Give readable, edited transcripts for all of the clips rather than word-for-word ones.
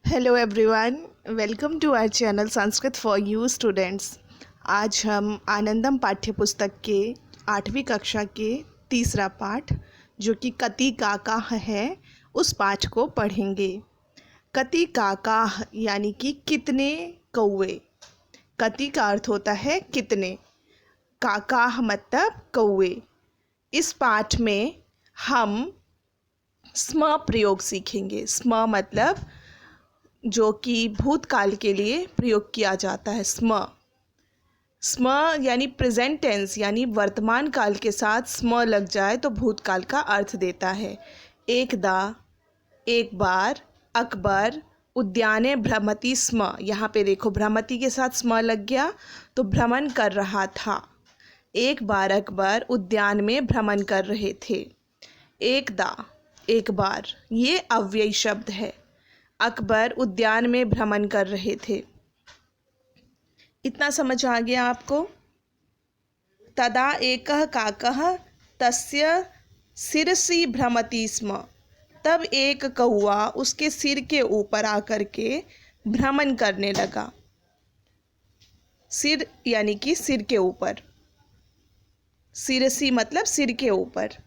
Hello everyone, welcome to our channel Sanskrit for you students. आज हम आनंदम पाठ्य पुस्तक के 8वीं कक्षा के तीसरा पाठ जो कि कति काकाः है उस पाठ को पढ़ेंगे। कति काकाः यानी कि कितने कौवे। कति का अर्थ होता है कितने, काकाः मतलब कौवे। इस पाठ में हम स्म प्रयोग सीखेंगे। स्म मतलब जो कि भूतकाल के लिए प्रयोग किया जाता है। स्म स्म यानी प्रेजेंट टेंस, यानी वर्तमान काल के साथ स्म लग जाए तो भूतकाल का अर्थ देता है। एकदा, एक बार, अकबर, उद्याने भ्रमति स्म। यहाँ पे देखो भ्रमति के साथ स्म लग गया तो भ्रमण कर रहा था। एक बार अकबर उद्यान में भ्रमण कर रहे थे। एकदा एक बार, ये अव्ययी शब्द है। अकबर उद्यान में भ्रमण कर रहे थे। इतना समझ आ गया आपको। तदा एकः काकः तस्य शिरसि भ्रमति स्म। तब एक कौवा उसके सिर के ऊपर आकर के भ्रमण करने लगा। सिर यानी कि सिर के ऊपर, शिरसि मतलब सिर के ऊपर।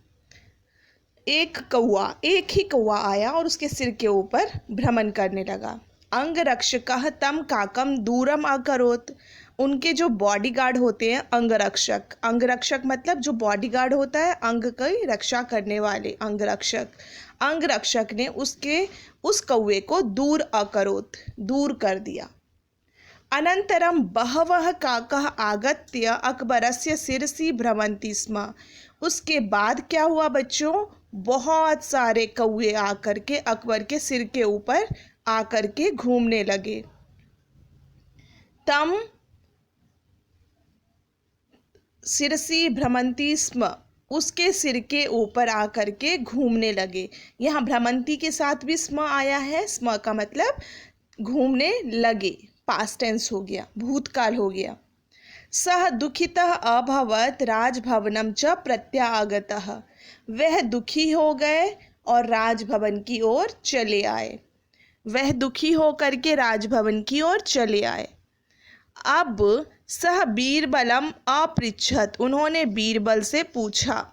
एक ही कौवा आया और उसके सिर के ऊपर भ्रमण करने लगा। अंगरक्षकः तम काकम दूरम अकरोत्। उनके जो बॉडीगार्ड होते हैं अंगरक्षक, अंगरक्षक मतलब जो बॉडीगार्ड होता है, अंग की रक्षा करने वाले अंगरक्षक। अंगरक्षक ने उस कौवे को दूर अकरोत्, दूर कर दिया। अनंतरम बहवः काकः आगत्य अकबरस्य शिरसि भ्रमन्ति स्म। उसके बाद क्या हुआ बच्चों, बहुत सारे कौवे आकर के अकबर के सिर के ऊपर आकर के घूमने लगे। तम शिरसि भ्रमन्ति स्म, उसके सिर के ऊपर आकर के घूमने लगे। यहाँ भ्रमंती के साथ भी स्म आया है। स्म का मतलब घूमने लगे, पास्ट टेंस हो गया, भूतकाल हो गया। सह दुखितः अभवत् राजभवनम च प्रत्यागतः। वह दुखी हो गए और राजभवन की ओर चले आए। वह दुखी हो करके राजभवन की ओर चले आए। अब सह बीरबलम अपृच्छत, उन्होंने बीरबल से पूछा।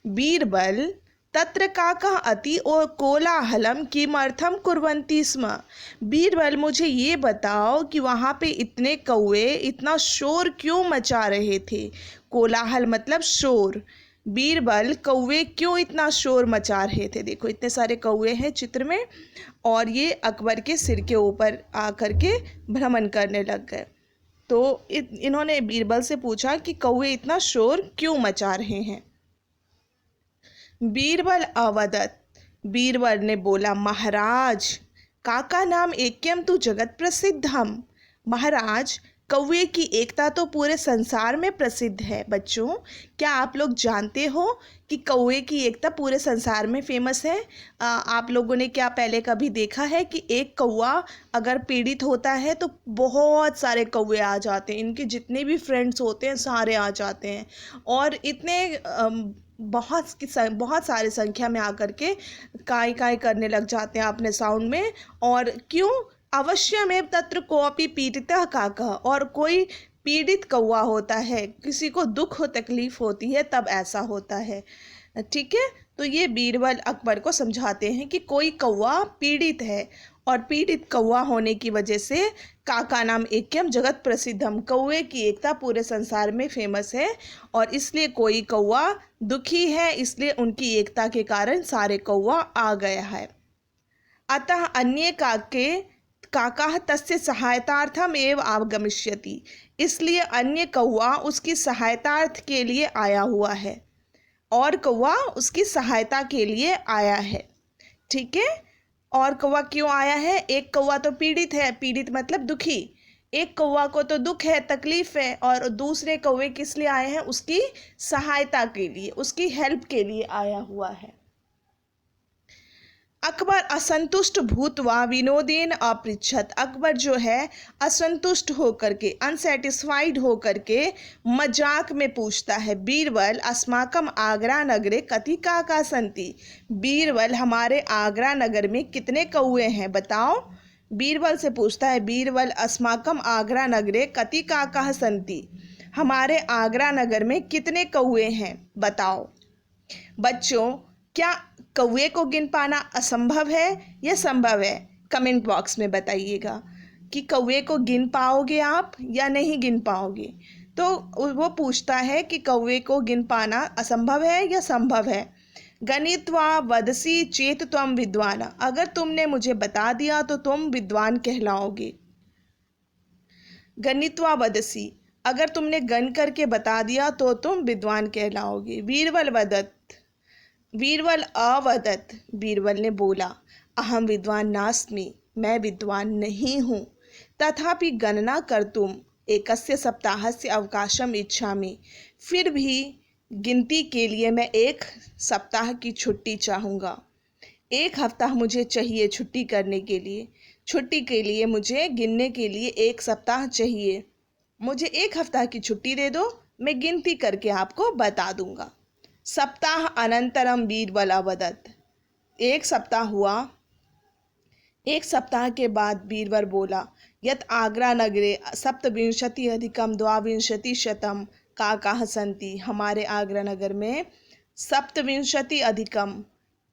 बीरबल तत्र काकः अति और कोलाहलम किमर्थम कुर्वन्ति स्म। बीरबल मुझे ये बताओ कि वहाँ पे इतने कौवे इतना शोर क्यों मचा रहे थे। कोलाहल मतलब शोर। बीरबल कौवे क्यों इतना शोर मचा रहे थे। देखो इतने सारे कौवे हैं चित्र में और ये अकबर के सिर के ऊपर आकर के भ्रमण करने लग गए। तो इन्होंने बीरबल से पूछा कि कौवे इतना शोर क्यों मचा रहे हैं। बीरबल अवदत, बीरबल ने बोला, महाराज काका नाम ऐक्यम तु जगत प्रसिद्धम। महाराज कौवे की एकता तो पूरे संसार में प्रसिद्ध है। बच्चों क्या आप लोग जानते हो कि कौवे की एकता पूरे संसार में फेमस है। आप लोगों ने क्या पहले कभी देखा है कि एक कौवा अगर पीड़ित होता है तो बहुत सारे कौवे आ जाते हैं, इनके जितने भी फ्रेंड्स होते हैं सारे आ जाते हैं और इतने बहुत सारे संख्या में आकर के काय काय करने लग जाते हैं अपने साउंड में। और क्यों, अवश्य में तत्र कोपि पीड़ितः काकः, और कोई पीड़ित कौवा होता है, किसी को दुख हो तकलीफ होती है तब ऐसा होता है। ठीक है, तो ये बीरबल अकबर को समझाते हैं कि कोई कौवा पीड़ित है और पीड़ित कौवा होने की वजह से काका नाम ऐक्यम जगत प्रसिद्धम, कौवे की एकता पूरे संसार में फेमस है और इसलिए कोई कौवा दुखी है, इसलिए उनकी एकता के कारण सारे कौवा आ गया है। अतः अन्य काकाः तस्य सहायतार्थम एव आगमिष्यति, इसलिए अन्य कौवा उसकी सहायतार्थ के लिए आया हुआ है और कौवा उसकी सहायता के लिए आया है। ठीक है, और कौवा क्यों आया है, एक कौवा तो पीड़ित है, पीड़ित मतलब दुखी, एक कौवा को तो दुख है, तकलीफ है, और दूसरे कौवे किस लिए आए हैं, उसकी सहायता के लिए, उसकी हेल्प के लिए आया हुआ है। अकबर असंतुष्ट भूतवा विनोदेन अपृच्छत, अकबर जो है असंतुष्ट होकर के, अनसेटिस्फाइड होकर के मजाक में पूछता है। बीरबल अस्माकम आगरा नगरे कति काका संति। बीरबल हमारे आगरा नगर में कितने कौवे हैं बताओ। बीरबल से पूछता है, बीरबल अस्माकम आगरा नगरे कति काकाः सन्ति, हमारे आगरा नगर में कितने कौवे हैं बताओ। बच्चों, क्या कौवे को गिन पाना असंभव है या संभव है? कमेंट बॉक्स में बताइएगा कि कौवे को गिन पाओगे आप या नहीं गिन पाओगे। तो वो पूछता है कि कौवे को गिन पाना असंभव है या संभव है। गणित्वा वदसी चेत त्वम विद्वान, अगर तुमने मुझे बता दिया तो तुम विद्वान कहलाओगे। गणित्वा वदसी, अगर तुमने गण करके बता दिया तो तुम विद्वान कहलाओगे। बीरबल वदत, बीरबल अवदत, बीरबल ने बोला, अहम विद्वान नास्मि, मैं विद्वान नहीं हूँ। तथापि गणना कर तुम एकस्य सप्ताहस्य अवकाशम इच्छामि, फिर भी गिनती के लिए मैं एक सप्ताह की छुट्टी चाहूँगा। एक हफ्ता मुझे चाहिए छुट्टी करने के लिए, छुट्टी के लिए मुझे गिनने के लिए एक सप्ताह चाहिए। मुझे एक हफ्ता की छुट्टी दे दो, मैं गिनती करके आपको बता दूंगा। सप्ताह अनंतरम बीरबल अवदत, एक सप्ताह हुआ। एक सप्ताह के बाद बीरबल बोला, यत आगरा नगरे सप्तविंशति अधिकम द्वाविंशतिशतम काकाः सन्ति, हमारे आगरा नगर में सप्तविंशति अधिकम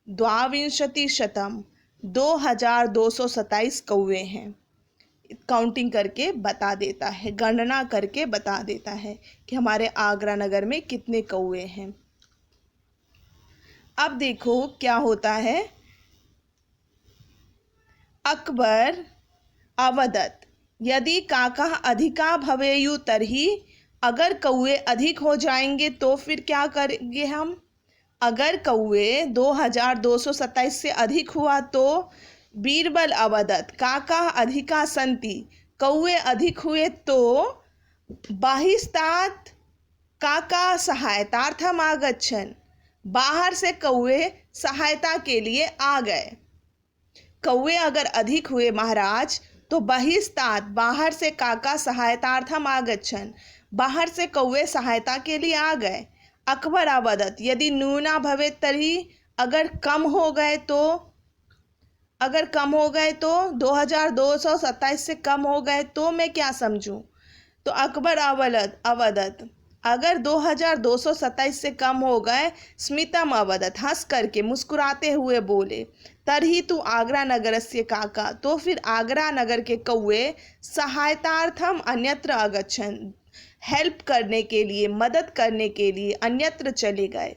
द्वाविंशतिशतम 2227 कौवे हैं। काउंटिंग करके बता देता है, गणना करके बता देता है कि हमारे आगरा नगर में कितने कौवे हैं। अब देखो क्या होता है। अकबर अवदत, यदि काका अधिका भवेयु तरही, अगर कौवे अधिक हो जाएंगे तो फिर क्या करेंगे हम। अगर कौवे 2227 से अधिक हुआ तो बीरबल अवदत काका अधिका संति, कौवे अधिक हुए तो बाहिस्तात् काका सहायतार्थम आगच्छन्, बाहर से कौवे सहायता के लिए आ गए। कौवे अगर अधिक हुए महाराज तो बहिस्तात, बाहर से काका सहायतार्थम आगच्छन्, बाहर से कौवे सहायता के लिए आ गए। अकबर अवदत, यदि न्यूना भवेत् तर्हि, अगर कम हो गए तो, अगर कम हो गए तो 2227 से कम हो गए तो मैं क्या समझूं। तो अकबर अवदत, अगर 2227 से कम हो गए, स्मितम अवदत, हंस करके मुस्कुराते हुए बोले, तरही तू आगरा नगरस्य काका, तो फिर आगरा नगर के कौवे सहायतार्थम अन्यत्र अगच्छन्, हेल्प करने के लिए, मदद करने के लिए अन्यत्र चले गए।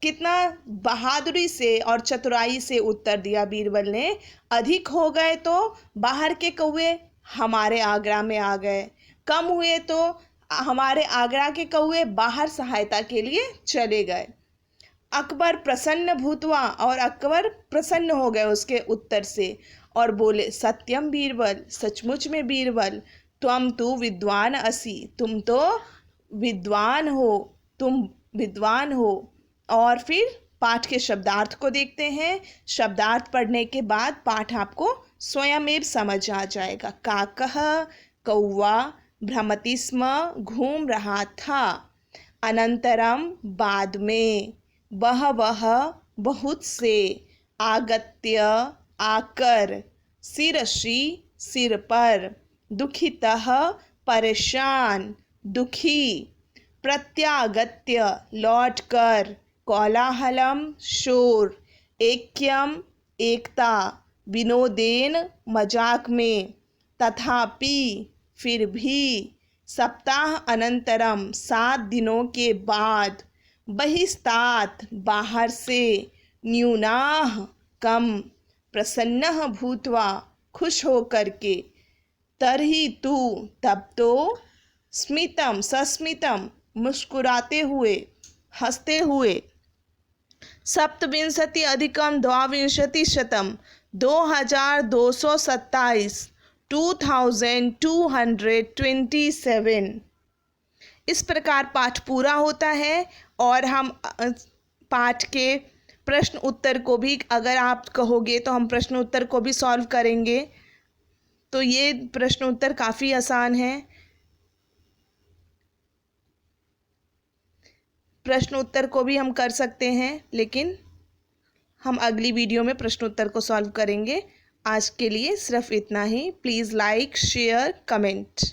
कितना बहादुरी से और चतुराई से उत्तर दिया बीरबल ने। अधिक हो गए तो बाहर के कौवे हमारे आगरा में आ गए, कम हुए तो हमारे आगरा के कौवे बाहर सहायता के लिए चले गए। अकबर प्रसन्न भूतवा, और अकबर प्रसन्न हो गए उसके उत्तर से और बोले, सत्यम बीरबल, सचमुच में बीरबल, त्वम तु विद्वान असि, तुम तो विद्वान हो, तुम विद्वान हो। और फिर पाठ के शब्दार्थ को देखते हैं। शब्दार्थ पढ़ने के बाद पाठ आपको स्वयं समझ आ जाएगा। काकः, कौवा, भ्रमति स्म, घूम रहा था। अनंतरम, बाद में। बहवः, बहुत से। आगत्य, आकर। शिरसि, सिर पर। दुखितः, परेशान, दुखी। प्रत्यागत्य, लौटकर। कोलाहलम, शोर। ऐक्यम, एकता। विनोदेन, मजाक में। तथापि, फिर भी। सप्ताह अनंतरम, 7 दिनों के बाद। बहिस्तात्, बाहर से। न्यूनाः, कम। प्रसन्नः भूत्वा, खुश होकर के। तरही तू, तब तो। स्मितम, सस्मितम, मुस्कुराते हुए, हंसते हुए। सप्तविंशति अधिकम द्वाविंशतिशतम, 2227, 2227। इस प्रकार पाठ पूरा होता है और हम पाठ के प्रश्न उत्तर को भी, अगर आप कहोगे तो हम प्रश्न उत्तर को भी सॉल्व करेंगे। तो ये प्रश्न उत्तर काफ़ी आसान है। प्रश्न उत्तर को भी हम कर सकते हैं, लेकिन हम अगली वीडियो में प्रश्न उत्तर को सॉल्व करेंगे। आज के लिए सिर्फ इतना ही। Please like share comment.